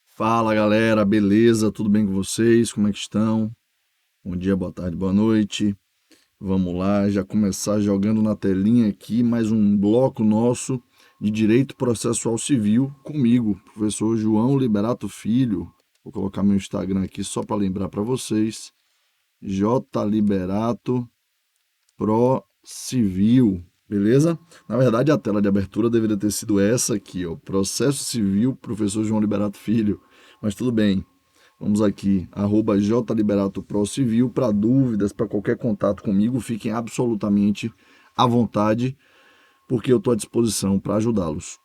Fala galera, beleza? Tudo bem com vocês? Como é que estão? Bom dia, boa tarde, boa noite. Vamos lá, já começar jogando na telinha aqui mais um bloco nosso de Direito Processual Civil comigo, professor João Liberato Filho. Vou colocar meu Instagram aqui só para lembrar para vocês. J Liberato Pro Civil, beleza? Na verdade, a tela de abertura deveria ter sido essa aqui, ó, Processo Civil, professor João Liberato Filho, mas tudo bem. Vamos aqui, @jliberato_pro_civil, para dúvidas, para qualquer contato comigo, fiquem absolutamente à vontade, porque eu estou à disposição para ajudá-los.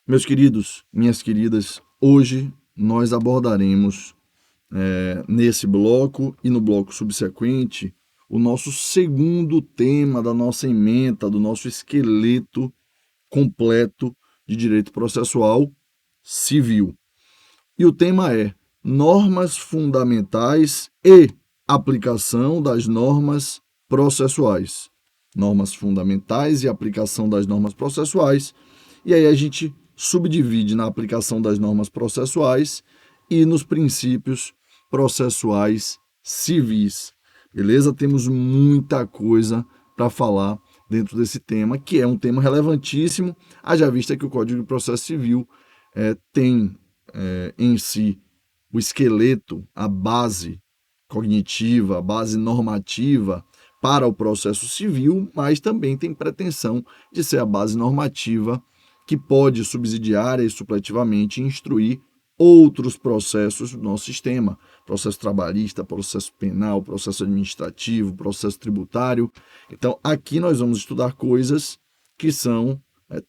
Meus queridos, minhas queridas, hoje nós abordaremos nesse bloco e no bloco subsequente o nosso segundo tema da nossa ementa, do nosso esqueleto completo de direito processual civil. E o tema é normas fundamentais e aplicação das normas processuais. Normas fundamentais e aplicação das normas processuais. E aí a gente subdivide na aplicação das normas processuais e nos princípios processuais civis. Beleza? Temos muita coisa para falar dentro desse tema, que é um tema relevantíssimo, haja vista que o Código de Processo Civil tem em si o esqueleto, a base cognitiva, a base normativa para o processo civil, mas também tem pretensão de ser a base normativa que pode subsidiária e supletivamente instruir outros processos do nosso sistema, processo trabalhista, processo penal, processo administrativo, processo tributário. Então, aqui nós vamos estudar coisas que são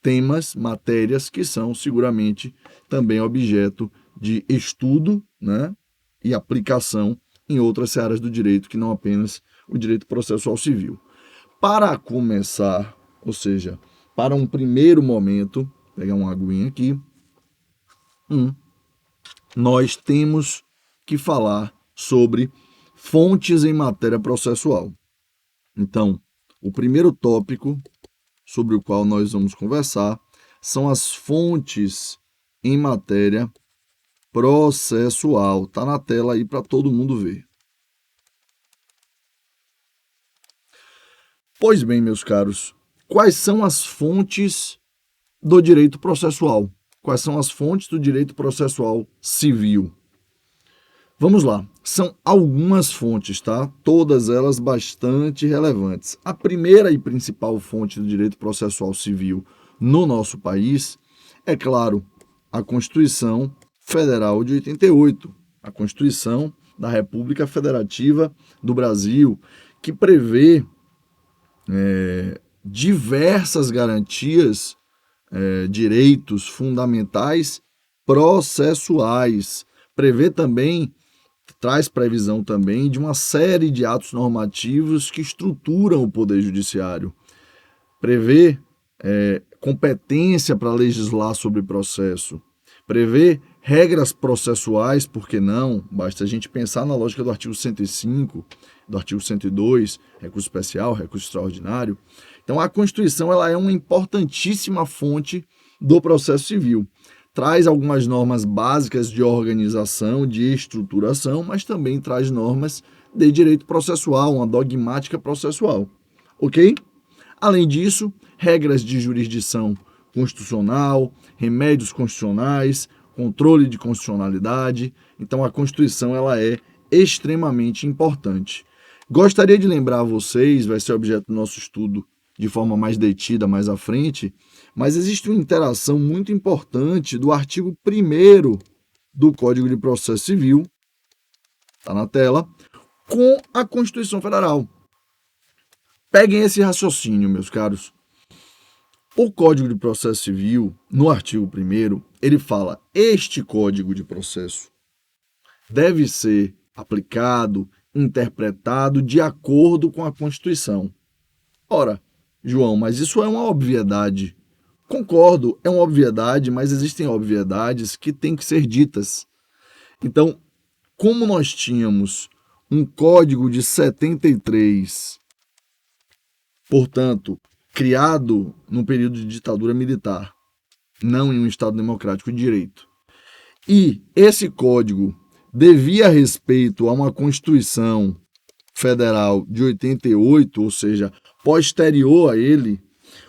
temas, matérias que são seguramente também objeto de estudo, né, e aplicação em outras áreas do direito, que não apenas o direito processual civil. Para começar, ou seja, para um primeiro momento, vou pegar uma aguinha aqui, nós temos que falar sobre fontes em matéria processual. Então, o primeiro tópico sobre o qual nós vamos conversar são as fontes em matéria processual. Está na tela aí para todo mundo ver. Pois bem, meus caros, quais são as fontes do direito processual? Quais são as fontes do direito processual civil? Vamos lá, são algumas fontes, tá? Todas elas bastante relevantes. A primeira e principal fonte do direito processual civil no nosso país é, claro, a Constituição Federal de 88, a Constituição da República Federativa do Brasil, que prevê diversas garantias, direitos fundamentais processuais. Prevê também, traz previsão também de uma série de atos normativos que estruturam o Poder Judiciário. Prevê competência para legislar sobre processo. Prevê regras processuais, por que não? Basta a gente pensar na lógica do artigo 105, do artigo 102, recurso especial, recurso extraordinário. Então, a Constituição ela é uma importantíssima fonte do processo civil. Traz algumas normas básicas de organização, de estruturação, mas também traz normas de direito processual, uma dogmática processual. Ok? Além disso, regras de jurisdição constitucional, remédios constitucionais, controle de constitucionalidade. Então, a Constituição ela é extremamente importante. Gostaria de lembrar a vocês, vai ser objeto do nosso estudo de forma mais detida mais à frente, mas existe uma interação muito importante do artigo 1º do Código de Processo Civil, está na tela, com a Constituição Federal. Peguem esse raciocínio, meus caros. O Código de Processo Civil, no artigo 1º, ele fala: este Código de Processo deve ser aplicado, interpretado de acordo com a Constituição. Ora, João, mas isso é uma obviedade. Concordo, é uma obviedade, mas existem obviedades que têm que ser ditas. Então, como nós tínhamos um código de 73, portanto, criado no período de ditadura militar, não em um Estado democrático de direito. E esse código devia respeito a uma Constituição Federal de 88, ou seja, posterior a ele.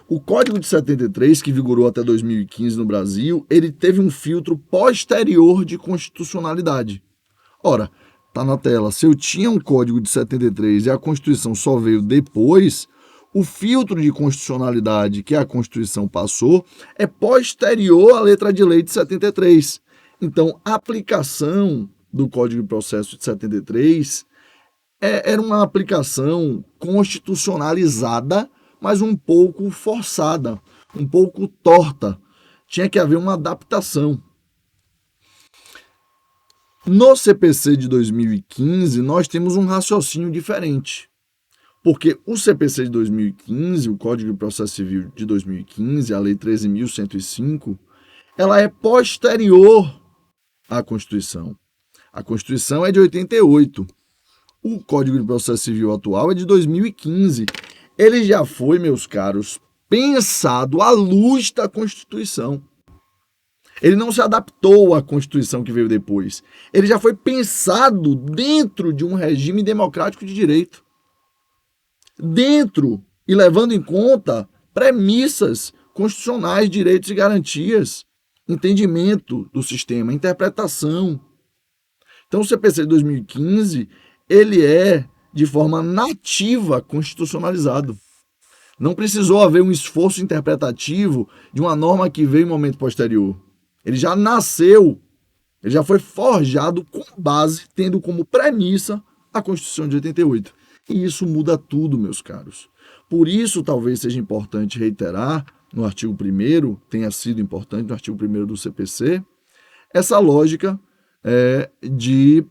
O Código de 73, que vigorou até 2015 no Brasil, ele teve um filtro posterior de constitucionalidade. Ora, tá na tela, se eu tinha um Código de 73 e a Constituição só veio depois, o filtro de constitucionalidade que a Constituição passou é posterior à letra de lei de 73. Então, a aplicação do Código de Processo de 73 era uma aplicação constitucionalizada, mas um pouco forçada, um pouco torta. Tinha que haver uma adaptação. No CPC de 2015, nós temos um raciocínio diferente. Porque o CPC de 2015, o Código de Processo Civil de 2015, a Lei 13.105, ela é posterior à Constituição. A Constituição é de 88. O Código de Processo Civil atual é de 2015. Ele já foi, meus caros, pensado à luz da Constituição. Ele não se adaptou à Constituição que veio depois. Ele já foi pensado dentro de um regime democrático de direito. Dentro e levando em conta premissas constitucionais, direitos e garantias, entendimento do sistema, interpretação. Então, o CPC de 2015, ele é de forma nativa constitucionalizado. Não precisou haver um esforço interpretativo de uma norma que veio em momento posterior. Ele já nasceu, ele já foi forjado com base, tendo como premissa a Constituição de 88. E isso muda tudo, meus caros. Por isso, talvez seja importante reiterar, no artigo 1º, tenha sido importante no artigo 1º do CPC, essa lógica de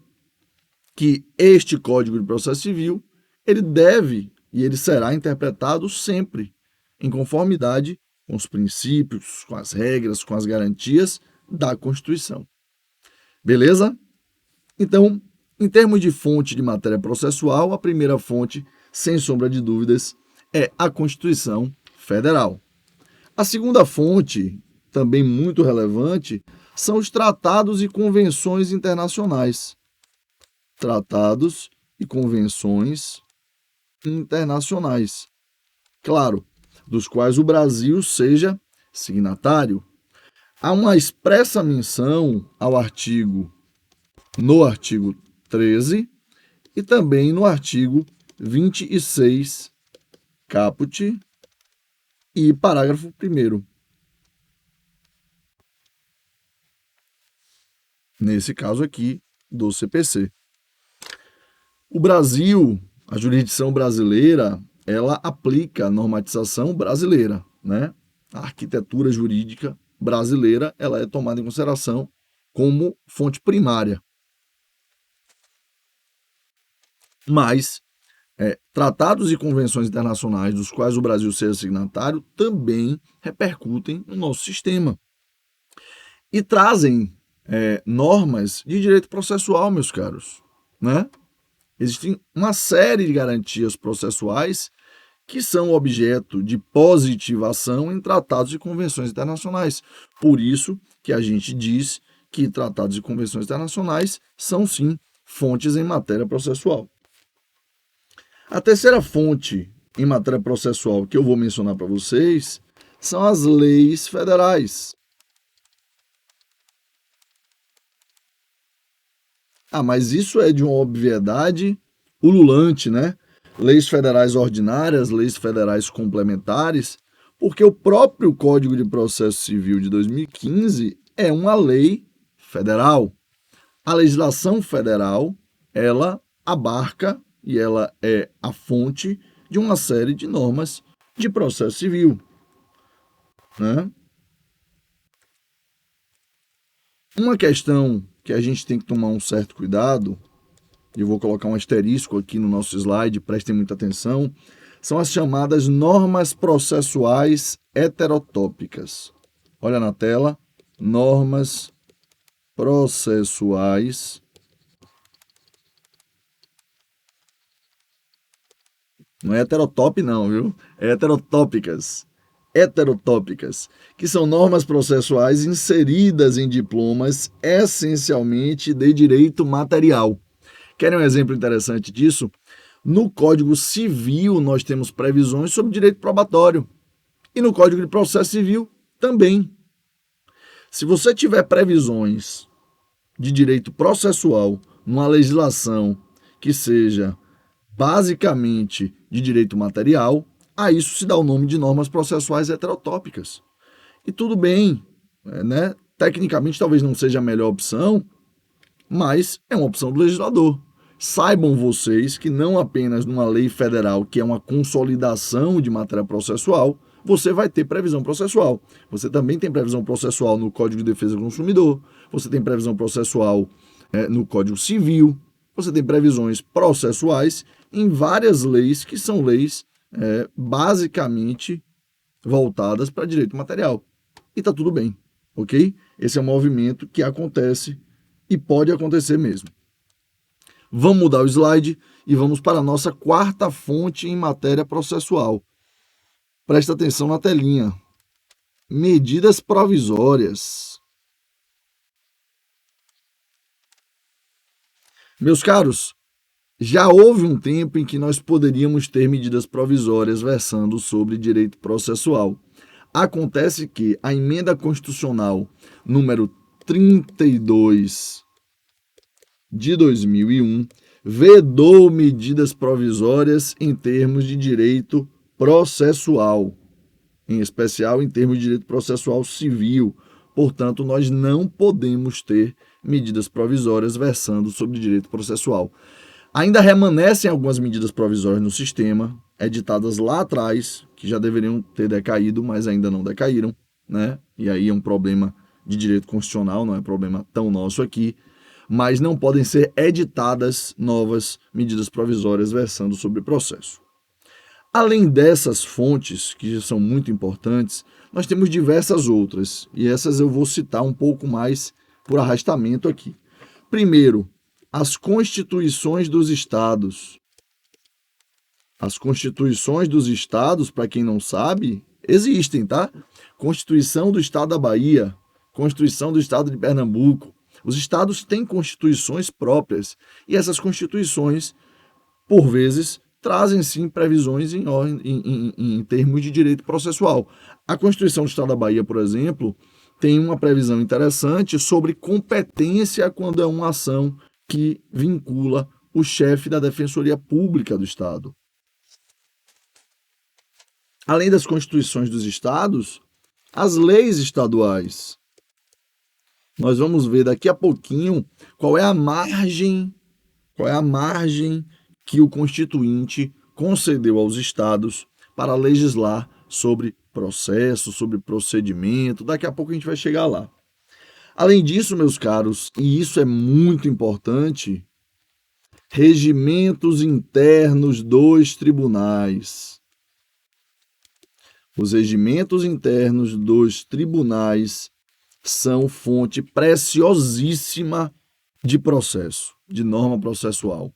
que este Código de Processo Civil, ele deve e ele será interpretado sempre em conformidade com os princípios, com as regras, com as garantias da Constituição. Beleza? Então, em termos de fonte de matéria processual, a primeira fonte, sem sombra de dúvidas, é a Constituição Federal. A segunda fonte, também muito relevante, são os tratados e convenções internacionais. Tratados e convenções internacionais. Claro, dos quais o Brasil seja signatário. Há uma expressa menção no artigo 13 e também no artigo 26, caput e parágrafo 1º. Nesse caso aqui do CPC. O Brasil, a jurisdição brasileira, ela aplica a normatização brasileira, né? A arquitetura jurídica brasileira, ela é tomada em consideração como fonte primária. Mas tratados e convenções internacionais dos quais o Brasil seja signatário também repercutem no nosso sistema e trazem normas de direito processual, meus caros, né? Existem uma série de garantias processuais que são objeto de positivação em tratados e convenções internacionais. Por isso que a gente diz que tratados e convenções internacionais são, sim, fontes em matéria processual. A terceira fonte em matéria processual que eu vou mencionar para vocês são as leis federais. Mas isso é de uma obviedade ululante, né? Leis federais ordinárias, leis federais complementares, porque o próprio Código de Processo Civil de 2015 é uma lei federal. A legislação federal, ela abarca e ela é a fonte de uma série de normas de processo civil, né? Uma questão que a gente tem que tomar um certo cuidado, e eu vou colocar um asterisco aqui no nosso slide, prestem muita atenção, são as chamadas normas processuais heterotópicas. Olha na tela, normas processuais Não é heterotop não, viu? É heterotópicas. Heterotópicas, que são normas processuais inseridas em diplomas essencialmente de direito material. Querem um exemplo interessante disso? No Código Civil nós temos previsões sobre direito probatório e no Código de Processo Civil também. Se você tiver previsões de direito processual numa legislação que seja basicamente de direito material, a isso se dá o nome de normas processuais heterotópicas. E tudo bem, né? Tecnicamente talvez não seja a melhor opção, mas é uma opção do legislador. Saibam vocês que não apenas numa lei federal, que é uma consolidação de matéria processual, você vai ter previsão processual. Você também tem previsão processual no Código de Defesa do Consumidor, você tem previsão processual no Código Civil, você tem previsões processuais em várias leis que são leis basicamente voltadas para direito material. E está tudo bem, ok? Esse é um movimento que acontece e pode acontecer mesmo. Vamos mudar o slide e vamos para a nossa quarta fonte em matéria processual. Presta atenção na telinha. Medidas provisórias. Meus caros, já houve um tempo em que nós poderíamos ter medidas provisórias versando sobre direito processual. Acontece que a emenda constitucional número 32 de 2001 vedou medidas provisórias em termos de direito processual, em especial em termos de direito processual civil. Portanto, nós não podemos ter medidas provisórias versando sobre direito processual. Ainda remanescem algumas medidas provisórias no sistema, editadas lá atrás, que já deveriam ter decaído, mas ainda não decaíram, né? E aí é um problema de direito constitucional, não é problema tão nosso aqui, mas não podem ser editadas novas medidas provisórias versando sobre processo. Além dessas fontes, que são muito importantes, nós temos diversas outras, e essas eu vou citar um pouco mais por arrastamento aqui. Primeiro, as constituições dos estados. As constituições dos estados, para quem não sabe, existem, tá? Constituição do Estado da Bahia, Constituição do Estado de Pernambuco. Os estados têm constituições próprias e essas constituições, por vezes, trazem sim previsões em termos de direito processual. A Constituição do Estado da Bahia, por exemplo, tem uma previsão interessante sobre competência quando é uma ação que vincula o chefe da Defensoria Pública do Estado. Além das constituições dos estados, as leis estaduais. Nós vamos ver daqui a pouquinho qual é a margem que o Constituinte concedeu aos estados para legislar sobre processo, sobre procedimento. Daqui a pouco a gente vai chegar lá. Além disso, meus caros, e isso é muito importante, regimentos internos dos tribunais. Os regimentos internos dos tribunais são fonte preciosíssima de processo, de norma processual.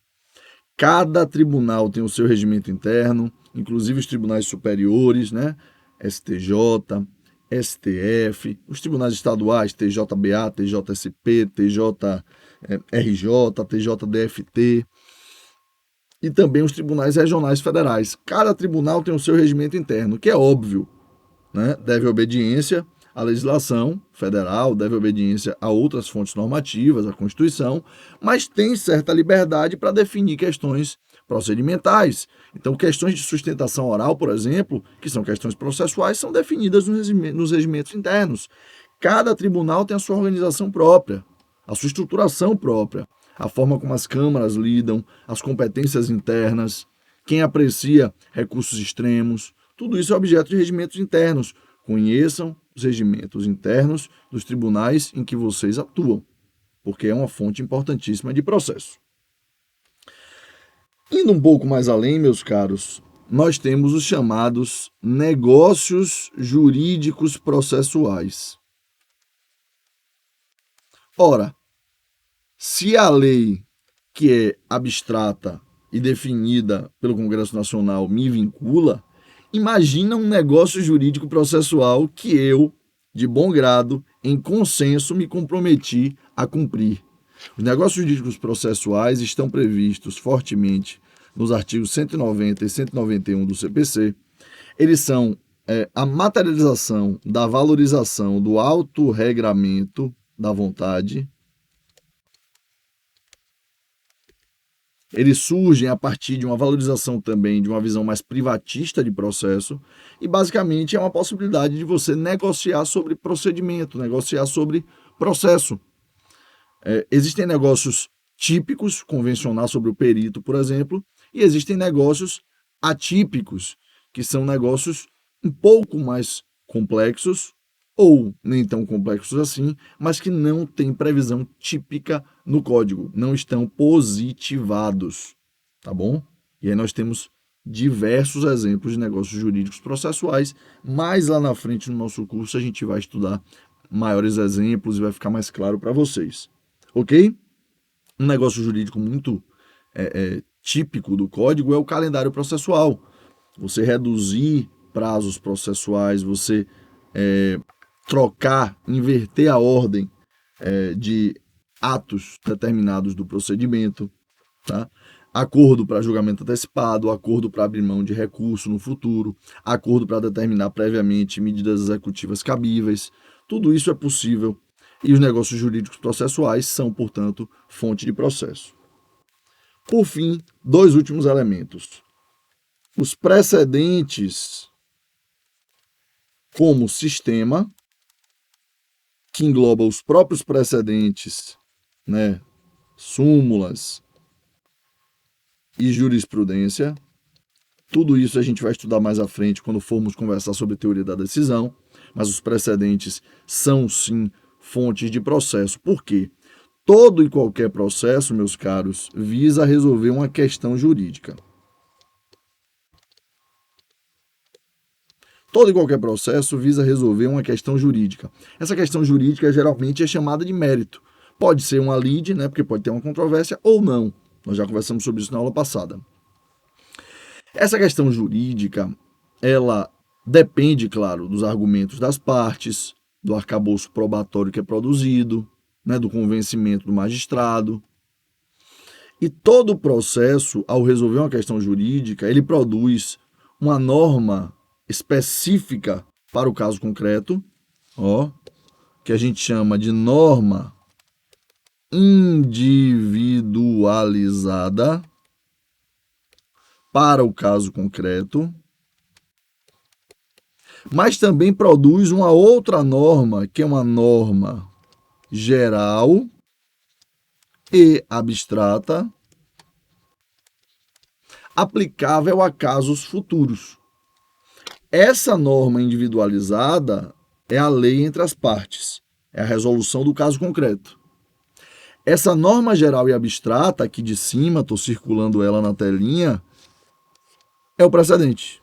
Cada tribunal tem o seu regimento interno, inclusive os tribunais superiores, né? STJ, STF, os tribunais estaduais, TJBA, TJSP, TJRJ, TJDFT, e também os tribunais regionais federais. Cada tribunal tem o seu regimento interno, que é óbvio, né? Deve obediência à legislação federal, deve obediência a outras fontes normativas, à Constituição, mas tem certa liberdade para definir questões procedimentais. Então, questões de sustentação oral, por exemplo, que são questões processuais, são definidas nos regimentos internos. Cada tribunal tem a sua organização própria, a sua estruturação própria, a forma como as câmaras lidam, as competências internas, quem aprecia recursos extremos, tudo isso é objeto de regimentos internos. Conheçam os regimentos internos dos tribunais em que vocês atuam, porque é uma fonte importantíssima de processo. Indo um pouco mais além, meus caros, nós temos os chamados negócios jurídicos processuais. Ora, se a lei, que é abstrata, e definida pelo Congresso Nacional me vincula, imagina um negócio jurídico processual que eu, de bom grado, em consenso, me comprometi a cumprir. Os negócios jurídicos processuais estão previstos fortemente nos artigos 190 e 191 do CPC. Eles são a materialização da valorização do autorregramento da vontade. Eles surgem a partir de uma valorização também de uma visão mais privatista de processo e basicamente é uma possibilidade de você negociar sobre procedimento, negociar sobre processo. Existem negócios típicos, convencionais sobre o perito, por exemplo, e existem negócios atípicos, que são negócios um pouco mais complexos, ou nem tão complexos assim, mas que não têm previsão típica no código, não estão positivados, tá bom? E aí nós temos diversos exemplos de negócios jurídicos processuais, mais lá na frente no nosso curso a gente vai estudar maiores exemplos e vai ficar mais claro para vocês, ok? Um negócio jurídico muito típico do código é o calendário processual. Você reduzir prazos processuais, você trocar, inverter a ordem de atos determinados do procedimento, tá? Acordo para julgamento antecipado, acordo para abrir mão de recurso no futuro, acordo para determinar previamente medidas executivas cabíveis. Tudo isso é possível e os negócios jurídicos processuais são, portanto, fonte de processo. Por fim, dois últimos elementos. Os precedentes como sistema, que engloba os próprios precedentes, né, súmulas e jurisprudência. Tudo isso a gente vai estudar mais à frente quando formos conversar sobre teoria da decisão, mas os precedentes são sim fontes de processo. Por quê? Todo e qualquer processo, meus caros, visa resolver uma questão jurídica. Todo e qualquer processo visa resolver uma questão jurídica. Essa questão jurídica geralmente é chamada de mérito. Pode ser uma lide, né, porque pode ter uma controvérsia, ou não. Nós já conversamos sobre isso na aula passada. Essa questão jurídica, ela depende, claro, dos argumentos das partes, do arcabouço probatório que é produzido, né, do convencimento do magistrado. E todo o processo, ao resolver uma questão jurídica, ele produz uma norma específica para o caso concreto, que a gente chama de norma individualizada para o caso concreto, mas também produz uma outra norma, que é uma norma geral e abstrata, aplicável a casos futuros. Essa norma individualizada é a lei entre as partes, é a resolução do caso concreto. Essa norma geral e abstrata, aqui de cima, estou circulando ela na telinha, é o precedente.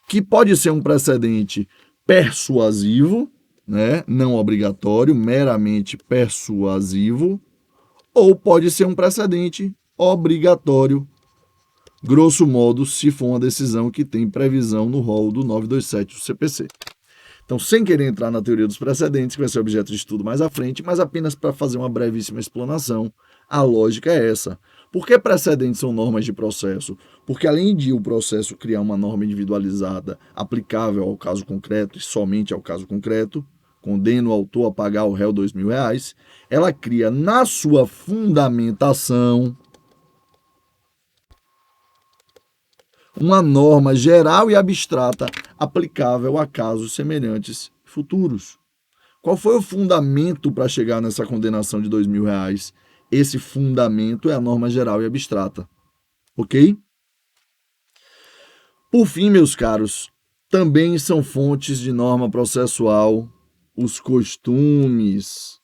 Que pode ser um precedente persuasivo, né, não obrigatório, meramente persuasivo, ou pode ser um precedente obrigatório, grosso modo, se for uma decisão que tem previsão no rol do 927 do CPC. Então, sem querer entrar na teoria dos precedentes, que vai ser objeto de estudo mais à frente, mas apenas para fazer uma brevíssima explanação, a lógica é essa. Por que precedentes são normas de processo? Porque além de o processo criar uma norma individualizada aplicável ao caso concreto e somente ao caso concreto, condena o autor a pagar ao réu R$2.000, ela cria na sua fundamentação uma norma geral e abstrata aplicável a casos semelhantes futuros. Qual foi o fundamento para chegar nessa condenação de R$2.000? Esse fundamento é a norma geral e abstrata. Ok? Por fim, meus caros, também são fontes de norma processual os costumes,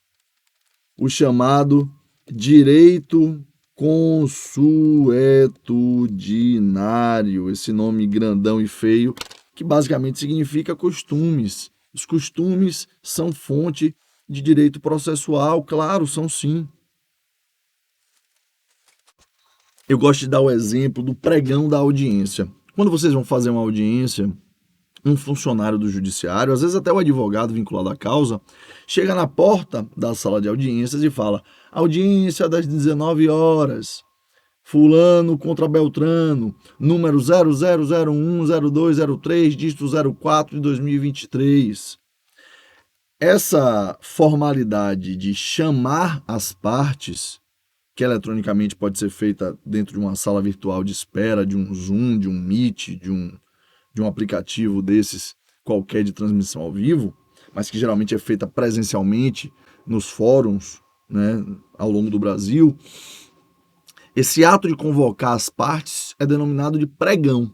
o chamado direito consuetudinário, esse nome grandão e feio, que basicamente significa costumes. Os costumes são fonte de direito processual, claro, são sim. Eu gosto de dar o exemplo do pregão da audiência. Quando vocês vão fazer uma audiência, um funcionário do judiciário, às vezes até o advogado vinculado à causa, chega na porta da sala de audiências e fala: audiência das 19 horas, fulano contra Beltrano, número 00010203, dígito 04 de 2023. Essa formalidade de chamar as partes, que eletronicamente pode ser feita dentro de uma sala virtual de espera, de um Zoom, de um Meet, de um aplicativo desses, qualquer de transmissão ao vivo, mas que geralmente é feita presencialmente nos fóruns, né, ao longo do Brasil. Esse ato de convocar as partes é denominado de pregão.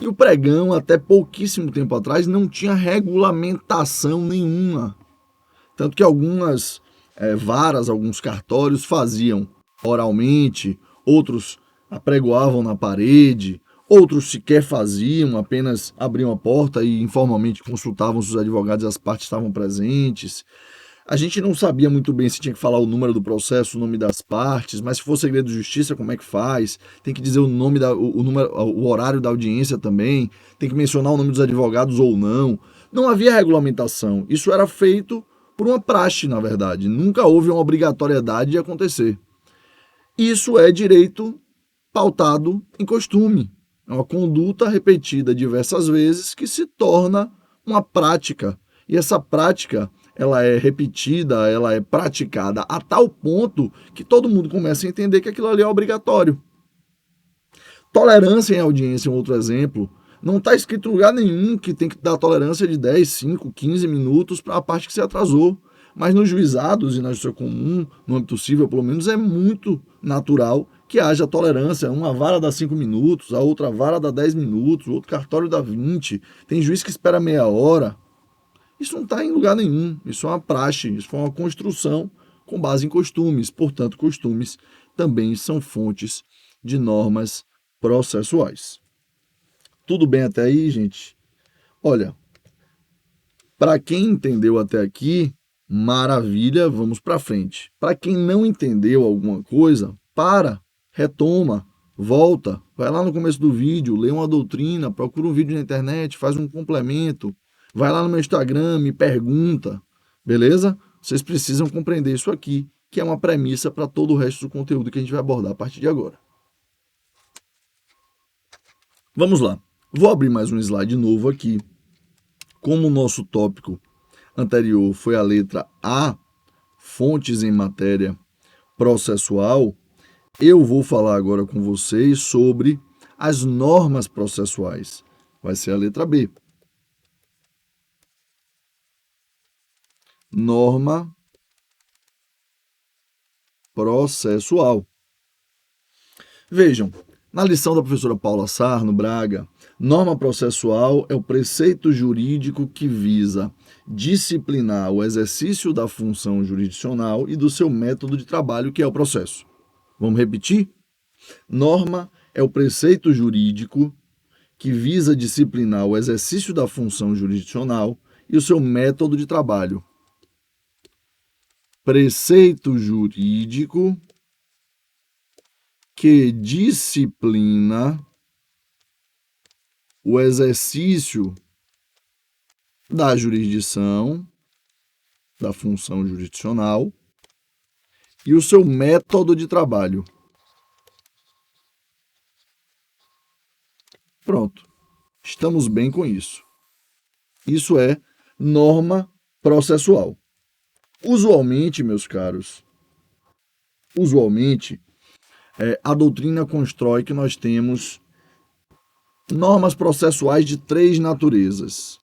E o pregão, até pouquíssimo tempo atrás, não tinha regulamentação nenhuma. Tanto que algumas varas, alguns cartórios faziam oralmente, outros apregoavam na parede, outros sequer faziam, apenas abriam a porta e informalmente consultavam se os advogados e as partes estavam presentes. A gente não sabia muito bem se tinha que falar o número do processo, o nome das partes, mas se for segredo de justiça, como é que faz? Tem que dizer o nome, o horário da audiência também, tem que mencionar o nome dos advogados ou não. Não havia regulamentação. Isso era feito por uma praxe, na verdade. Nunca houve uma obrigatoriedade de acontecer. Isso é direito pautado em costume. É uma conduta repetida diversas vezes que se torna uma prática. E essa prática, ela é repetida, ela é praticada a tal ponto que todo mundo começa a entender que aquilo ali é obrigatório. Tolerância em audiência é um outro exemplo. Não está escrito em lugar nenhum que tem que dar tolerância de 10, 5, 15 minutos para a parte que se atrasou. Mas nos juizados e na justiça comum, no âmbito civil, pelo menos, é muito natural que haja tolerância. Uma vara dá 5 minutos, a outra vara dá 10 minutos, o outro cartório dá 20. Tem juiz que espera meia hora. Isso não está em lugar nenhum. Isso é uma praxe, isso foi uma construção com base em costumes. Portanto, costumes também são fontes de normas processuais. Tudo bem até aí, gente? Olha, para quem entendeu até aqui, maravilha, vamos para frente. Para quem não entendeu alguma coisa, retoma, volta, vai lá no começo do vídeo, lê uma doutrina, procura um vídeo na internet, faz um complemento, vai lá no meu Instagram, me pergunta, beleza? Vocês precisam compreender isso aqui, que é uma premissa para todo o resto do conteúdo que a gente vai abordar a partir de agora. Vamos lá. Vou abrir mais um slide novo aqui. Como o nosso tópico anterior foi a letra A, fontes em matéria processual, eu vou falar agora com vocês sobre as normas processuais. Vai ser a letra B. Norma processual. Vejam, na lição da professora Paula Sarno Braga, norma processual é o preceito jurídico que visa disciplinar o exercício da função jurisdicional e do seu método de trabalho, que é o processo. Vamos repetir? Norma é o preceito jurídico que visa disciplinar o exercício da função jurisdicional e o seu método de trabalho. Preceito jurídico que disciplina o exercício da jurisdição, da função jurisdicional e o seu método de trabalho. Pronto, estamos bem com isso. Isso é norma processual. Usualmente, meus caros, a doutrina constrói que nós temos normas processuais de 3 naturezas.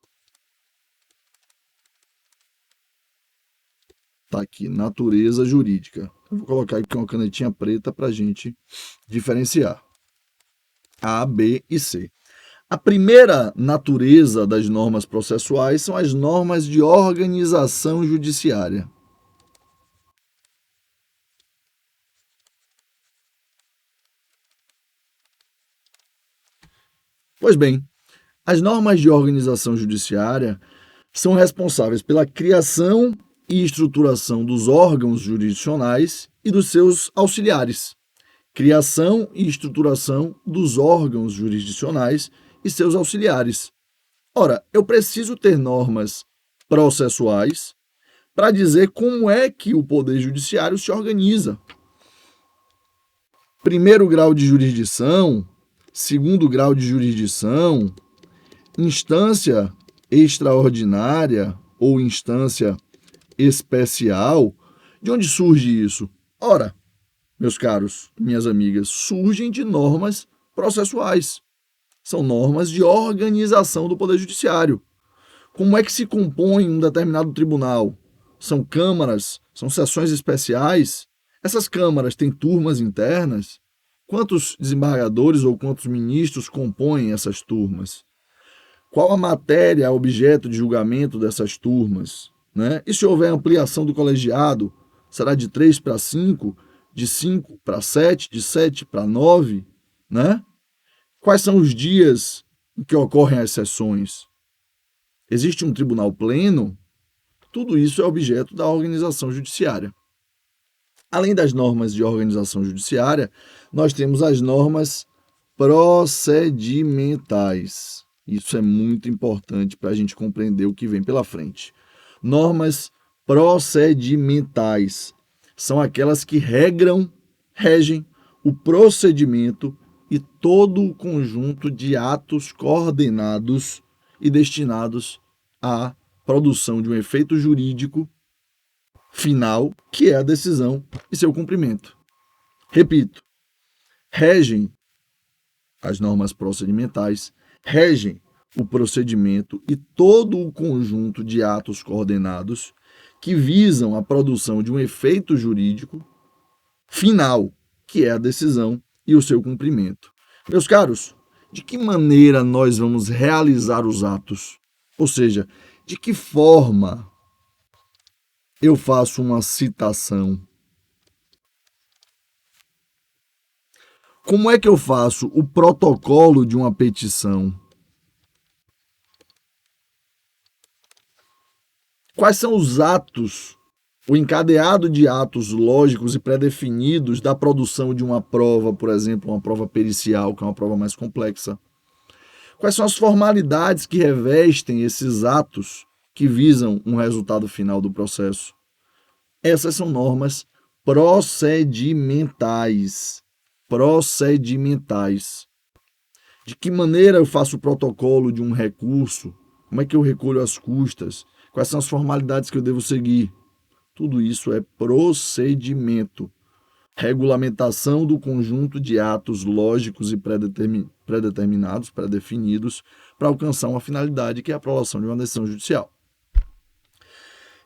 Está aqui, natureza jurídica. Eu vou colocar aqui uma canetinha preta para a gente diferenciar. A, B e C. A primeira natureza das normas processuais são as normas de organização judiciária. Pois bem, as normas de organização judiciária são responsáveis pela criação e estruturação dos órgãos jurisdicionais e dos seus auxiliares, criação e estruturação dos órgãos jurisdicionais e seus auxiliares. Ora, eu preciso ter normas processuais para dizer como é que o Poder Judiciário se organiza. Primeiro grau de jurisdição, segundo grau de jurisdição, instância extraordinária ou instância especial. De onde surge isso? Ora, meus caros, minhas amigas, surgem de normas processuais. São normas de organização do Poder Judiciário. Como é que se compõe um determinado tribunal? São câmaras, são sessões especiais. Essas câmaras têm turmas internas. Quantos desembargadores ou quantos ministros compõem essas turmas? Qual a matéria objeto de julgamento dessas turmas? Né? E se houver ampliação do colegiado, será de 3 para 5, de 5 para 7, de 7 para 9? Né? Quais são os dias em que ocorrem as sessões? Existe um tribunal pleno? Tudo isso é objeto da organização judiciária. Além das normas de organização judiciária, nós temos as normas procedimentais. Isso é muito importante para a gente compreender o que vem pela frente. Normas procedimentais são aquelas que regem o procedimento e todo o conjunto de atos coordenados e destinados à produção de um efeito jurídico final, que é a decisão e seu cumprimento. Repito, as normas procedimentais regem o procedimento e todo o conjunto de atos coordenados que visam a produção de um efeito jurídico final, que é a decisão e o seu cumprimento. Meus caros, de que maneira nós vamos realizar os atos? Ou seja, de que forma eu faço uma citação? Como é que eu faço o protocolo de uma petição? Quais são os atos, o encadeado de atos lógicos e pré-definidos da produção de uma prova, por exemplo, uma prova pericial, que é uma prova mais complexa? Quais são as formalidades que revestem esses atos que visam um resultado final do processo? Essas são normas procedimentais. De que maneira eu faço o protocolo de um recurso? Como é que eu recolho as custas? Quais são as formalidades que eu devo seguir? Tudo isso é procedimento. Regulamentação do conjunto de atos lógicos e pré-determinados, pré-definidos, para alcançar uma finalidade que é a aprovação de uma decisão judicial.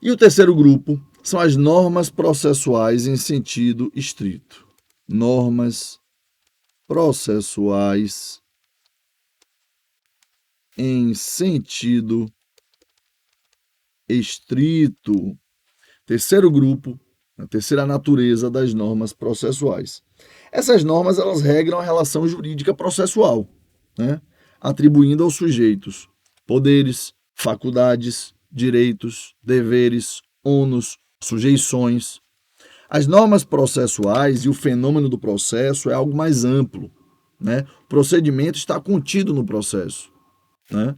E o terceiro grupo são as normas processuais em sentido estrito. Normas processuais em sentido estrito. Terceiro grupo, a terceira natureza das normas processuais. Essas normas, elas regram a relação jurídica processual, né? Atribuindo aos sujeitos poderes, faculdades, direitos, deveres, ônus, sujeições. As normas processuais e o fenômeno do processo é algo mais amplo, né? O procedimento está contido no processo, né?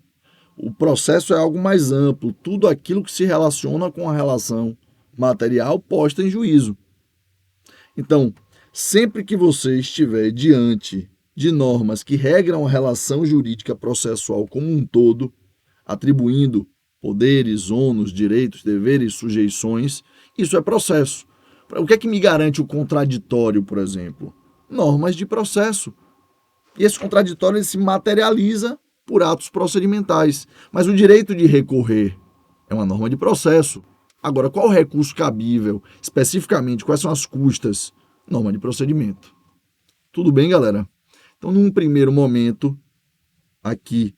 O processo é algo mais amplo, tudo aquilo que se relaciona com a relação material posta em juízo. Então, sempre que você estiver diante de normas que regram a relação jurídica processual como um todo, atribuindo poderes, ônus, direitos, deveres, sujeições, isso é processo. O que é que me garante o contraditório, por exemplo? Normas de processo. E esse contraditório ele se materializa por atos procedimentais. Mas o direito de recorrer é uma norma de processo. Agora, qual o recurso cabível? Especificamente, quais são as custas? Norma de procedimento. Tudo bem, galera? Então, num primeiro momento, aqui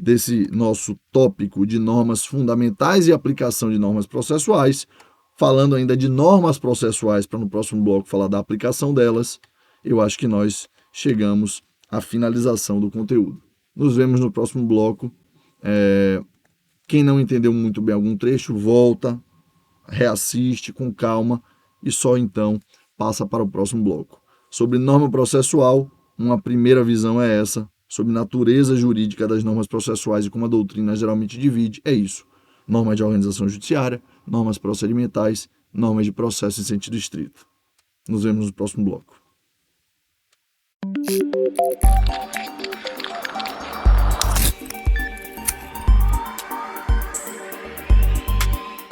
desse nosso tópico de normas fundamentais e aplicação de normas processuais, falando ainda de normas processuais para no próximo bloco falar da aplicação delas, eu acho que nós chegamos à finalização do conteúdo. Nos vemos no próximo bloco. Quem não entendeu muito bem algum trecho, volta, reassiste com calma e só então passa para o próximo bloco. Sobre norma processual, uma primeira visão é essa. Sobre natureza jurídica das normas processuais e como a doutrina geralmente divide, é isso. Normas de organização judiciária, normas procedimentais, normas de processo em sentido estrito. Nos vemos no próximo bloco.